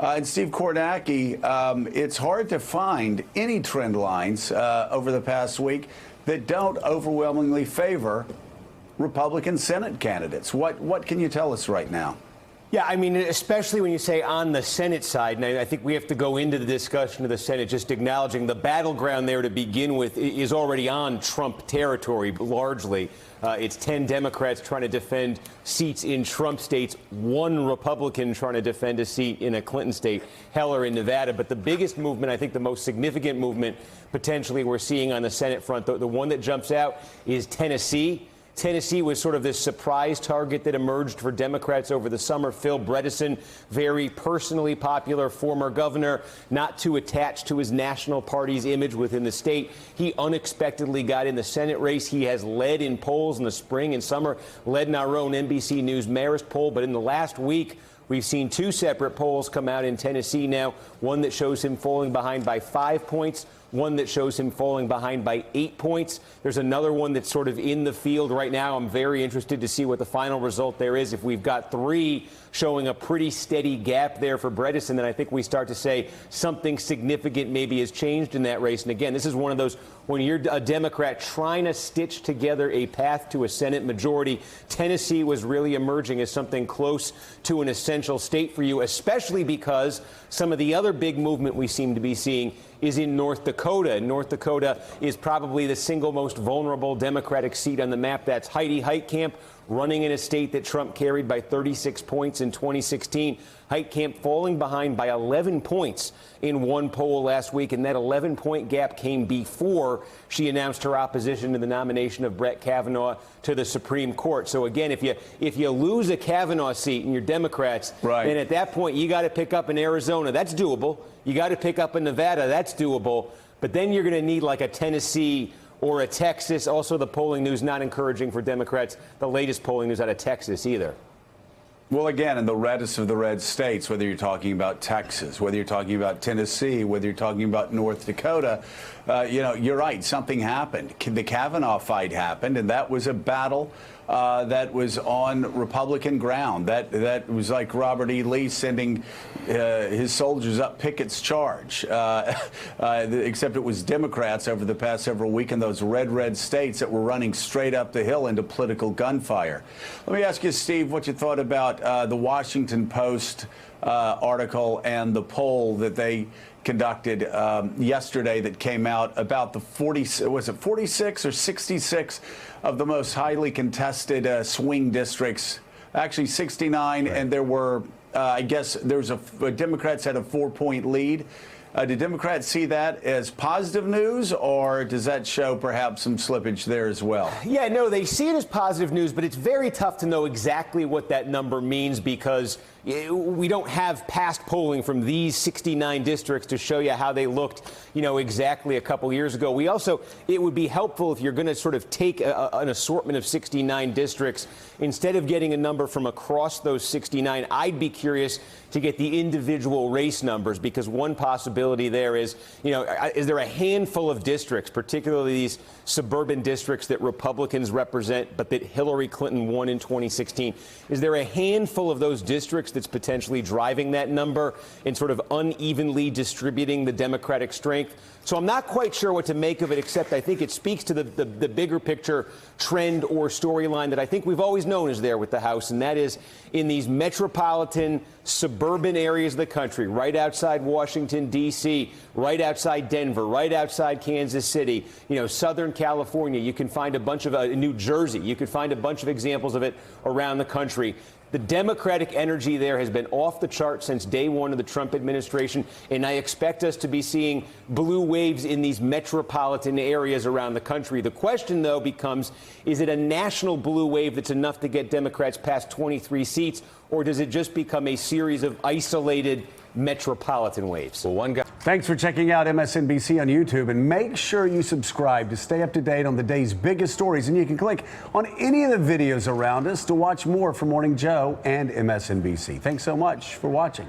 And Steve Kornacki, it's hard to find any trend lines over the past week that don't overwhelmingly favor Republican Senate candidates. What can you tell us right now? Yeah, I mean, especially when you say on the Senate side, and I think we have to go into the discussion of the Senate just acknowledging the battleground there to begin with is already on Trump territory, largely. It's 10 Democrats trying to defend seats in Trump states, one Republican trying to defend a seat in a Clinton state, Heller in Nevada. But the biggest movement, I think the most significant movement potentially we're seeing on the Senate front, the one that jumps out is Tennessee. Tennessee was sort of this surprise target that emerged for Democrats over the summer. Phil Bredesen, very personally popular former governor, not too attached to his national party's image within the state. He unexpectedly got in the Senate race. He has led in polls in the spring and summer, led in our own NBC News Marist poll. But in the last week, we've seen two separate polls come out in Tennessee now, one that shows him falling behind by 5 points, one that shows him falling behind by 8 points. There's another one that's sort of in the field right now. I'm very interested to see what the final result there is. If we've got three showing a pretty steady gap there for Bredesen, then I think we start to say something significant maybe has changed in that race. And again, this is one of those, when you're a Democrat trying to stitch together a path to a Senate majority, Tennessee was really emerging as something close to an essential state for you, especially because some of the other big movement we seem to be seeing is in North Dakota. And North Dakota is probably the single most vulnerable Democratic seat on the map. That's Heidi Heitkamp, running in a state that Trump carried by 36 points in 2016. Heitkamp falling behind by 11 points in one poll last week, and that 11-point gap came before she announced her opposition to the nomination of Brett Kavanaugh to the Supreme Court. So again, if you lose a Kavanaugh seat and you're Democrats, right, then at that point you got to pick up in Arizona. That's doable. You got to pick up in Nevada. That's doable. But then you're going to need like a Tennessee or a Texas. Also, the polling news not encouraging for Democrats. The latest polling news out of Texas either. Well, again, in the reddest of the red states, whether you're talking about Texas, whether you're talking about Tennessee, whether you're talking about North Dakota, you're right. Something happened. The Kavanaugh fight happened, and that was a battle that was on Republican ground. That was like Robert E. Lee sending his soldiers up Pickett's charge, except it was Democrats over the past several weeks in those red states that were running straight up the hill into political gunfire. Let me ask you, Steve, what you thought about the Washington Post article and the poll that they conducted yesterday that came out about the 46 or 66 of the most highly contested swing districts, actually 69, right. And there were, I guess, Democrats had a 4-point lead. Do Democrats see that as positive news, or does that show perhaps some slippage there as well? Yeah, no, they see it as positive news, but it's very tough to know exactly what that number means because we don't have past polling from these 69 districts to show you how they looked, exactly a couple years ago. It would be helpful if you're going to sort of take an assortment of 69 districts, instead of getting a number from across those 69, I'd be curious to get the individual race numbers, because one possibility there is, is there a handful of districts, particularly these suburban districts that Republicans represent, but that Hillary Clinton won in 2016? Is there a handful of those districts that's potentially driving that number and sort of unevenly distributing the Democratic strength? So I'm not quite sure what to make of it, except I think it speaks to the bigger picture trend or storyline that I think we've always known is there with the House, and that is in these metropolitan suburban areas of the country, right outside Washington, D.C., right outside Denver, right outside Kansas City, Southern California. You can find a bunch of New Jersey. You could find a bunch of examples of it around the country. The Democratic energy there has been off the chart since day one of the Trump administration, and I expect us to be seeing blue waves in these metropolitan areas around the country. The question, though, becomes, is it a national blue wave that's enough to get Democrats past 23 seats, or does it just become a series of isolated metropolitan waves? Well, one guy. Thanks for checking out MSNBC on YouTube, and make sure you subscribe to stay up to date on the day's biggest stories. And you can click on any of the videos around us to watch more from Morning Joe and MSNBC. Thanks so much for watching.